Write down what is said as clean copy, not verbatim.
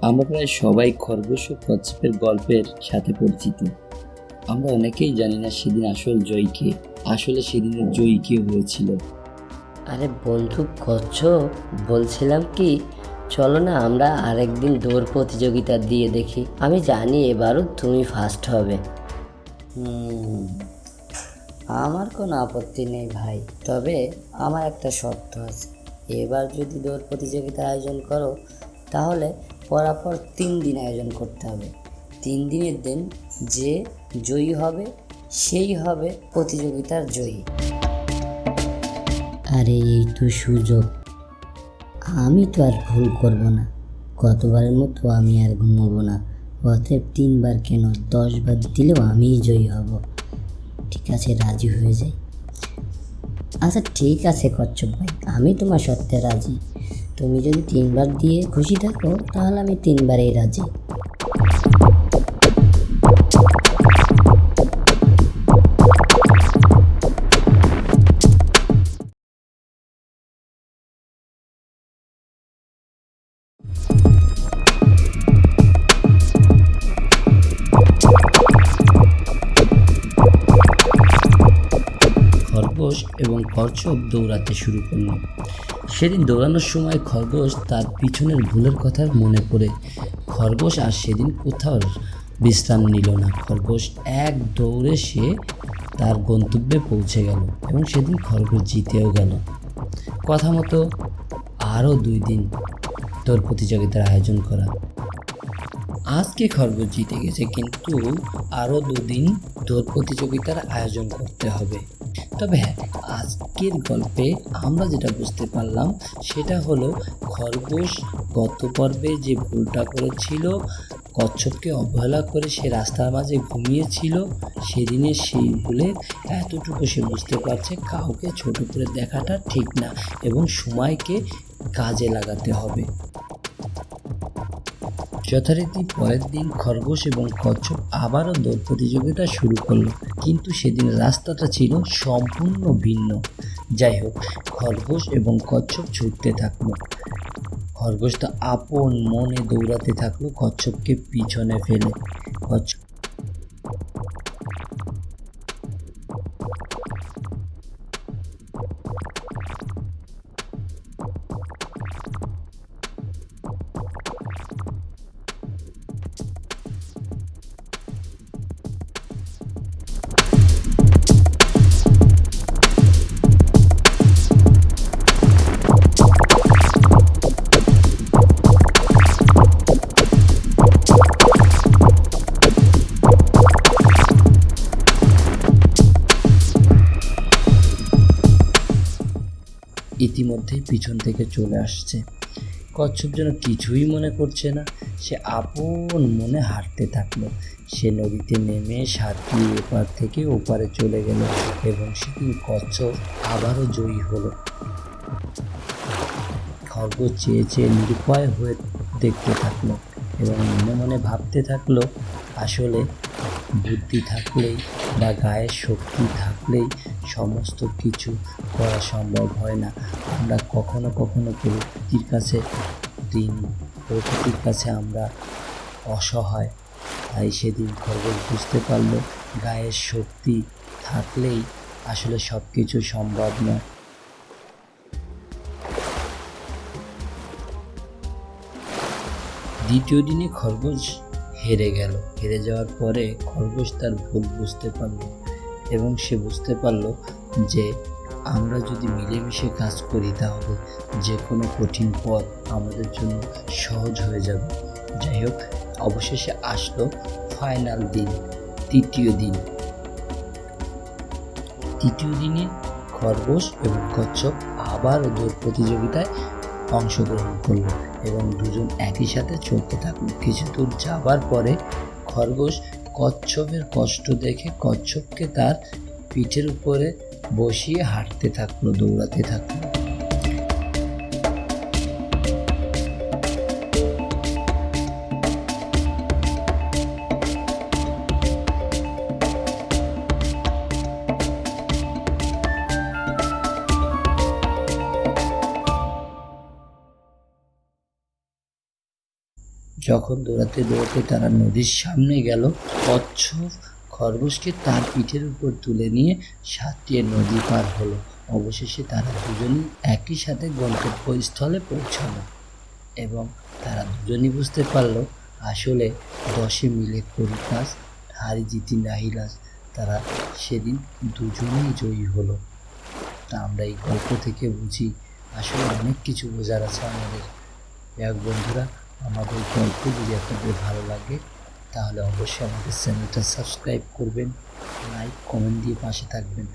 আমরা প্রায় সবাই খরগোশ ও কচ্ছপের গল্পের সাথে পরিচিত। আমরা অনেকেই জানি না সেদিন আসলে সেদিনের জয়ী কে হয়েছিল। আরে বন্ধু কচ্ছপ, বলছিলাম কি, চলো না আমরা আরেকদিন দৌড় প্রতিযোগিতা দিয়ে দেখি। আমি জানি এবারও তুমি ফার্স্ট হবে। আমার কোনো আপত্তি নেই ভাই, তবে আমার একটা শর্ত আছে। এবার যদি দৌড় প্রতিযোগিতার আয়োজন করো তাহলে পরাপর 3 দিন আয়োজন করতে হবে। 3 দিনের দিন যে জয়ী হবে সেই হবে প্রতিযোগিতার জয়ী। আরে এই তো সুযোগ, আমি তো আর ভুল করব না। গতবারের মতো আমি আর ঘুমোবো না। অতএব 3বার কেন, 10বার দিলেও আমিই জয়ী হব। ঠিক আছে, রাজি হয়ে যাই। আচ্ছা ঠিক আছে কচ্ছপ ভাই, আমি তোমার সত্যি রাজি। তুমি যদি 3বার দিয়ে খুশি থাকো তাহলে আমি 3বারেই রাজি। খরগোশ এবং কচ্ছপ দৌড়াতে শুরু করলো। সেদিন দৌড়ানোর সময় খরগোশ তার পিছনের ভুলের কথা মনে পড়ে। খরগোশ আর সেদিন কোথাও বিশ্রাম নিল না। খরগোশ এক দৌড়ে সে তার গন্তব্যে পৌঁছে গেল এবং সেদিন খরগোশ জিতেও গেল। কথা মতো আরও 2 দিন দৌড় প্রতিযোগিতার আয়োজন করা। আজকে খরগোশ জিতে গেছে, কিন্তু আরও 2 দিন দৌড় প্রতিযোগিতার আয়োজন করতে হবে। তবে হ্যাঁ, আজকের গল্পে আমরা যেটা বুঝতে পারলাম সেটা হলো খরগোশ গত পর্বে যে ভুলটা করেছিল, কচ্ছপকে অবহেলা করে সে রাস্তার মাঝে ঘুমিয়েছিল, সেদিনের সেই ভুলে এতটুকু সে বুঝতে পারছে কাউকে ছোট করে দেখাটা ঠিক না এবং সময়কে কাজে লাগাতে হবে। যথারীতি পরের দিন খরগোশ এবং কচ্ছপ আবারও দৌড় প্রতিযোগিতা শুরু করলো, কিন্তু সেদিন রাস্তাটা ছিল সম্পূর্ণ ভিন্ন। যাই হোক, খরগোশ এবং কচ্ছপ ছুটতে থাকলো। খরগোশ তো আপন মনে দৌড়াতে থাকলো কচ্ছপকে পিছনে ফেলে। কচ্ছপ ইতিমধ্যেই পিছন থেকে চলে আসছে। কচ্ছপ যেন কিছুই মনে করছে না, সে আপন মনে হাঁটতে থাকলো। সে নদীতে নেমে সাঁতরিয়ে এপার থেকে ওপারে চলে গেল এবং সেদিন কচ্ছপ আবারও জয়ী হলো। খরগোশ চেয়ে চেয়ে নিরুপায় হয়ে দেখতে থাকলো এবং মনে মনে ভাবতে থাকলো, আসলে বুদ্ধি থাকলেই বা গায়ের শক্তি থাকলেই সমস্ত কিছু করা সম্ভব হয় না। আমরা কখনো কখনো প্রকৃতির কাছে ঋণী, প্রকৃতির কাছে আমরা অসহায়। তাই সেদিন খরগোশ বুঝতে পারলো গায়ের শক্তি থাকলেই আসলে সব কিছু সম্ভব নয়। দ্বিতীয় দিনে খরগোশ হেরে গেল। হেরে যাওয়ার পরে খরগোশ তার ভুল বুঝতে পারল এবং সে বুঝতে পারল যে আমরা যদি মিলেমিশে কাজ করি তাহলে যে কোনো কঠিন পথ আমাদের জন্য সহজ হয়ে যাবে। যাই হোক, অবশেষে আসলো ফাইনাল দিন, তৃতীয় দিন। তৃতীয় দিনে খরগোশ এবং কচ্ছপ আবার দৌড় প্রতিযোগিতায় অংশগ্রহণ করলো এবং দুজন একই সাথে চলতে থাকলো। কিছু দূর যাবার পরে খরগোশ কচ্ছপের কষ্ট দেখে কচ্ছপকে তার পিঠের উপরে বসিয়ে হাঁটতে থাকলো, দৌড়াতে থাকলো। যখন দৌড়াতে দৌড়াতে তারা নদীর সামনে গেল, কচ্ছপ খরগোশকে তার পিঠের উপর তুলে নিয়ে সাঁতরিয়ে নদী পার হলো। অবশেষে তারা দুজনেই একই সাথে গন্তব্যস্থলে পৌঁছালো এবং তারা দুজনই বুঝতে পারলো আসলে 10 মিলে করি কাজ, হারি জিতি নাহি লাজ। তারা সেদিন দুজনেই জয়ী হলো। তা আমরা এই গল্প থেকে বুঝি আসলে অনেক কিছু বোঝার আছে আমাদের। যাক বন্ধুরা, আমাদের গল্প যদি আপনাদের ভালো লাগে তাহলে অবশ্যই আমাদের চ্যানেলটা সাবস্ক্রাইব করবেন, লাইক কমেন্ট দিয়ে পাশে থাকবেন।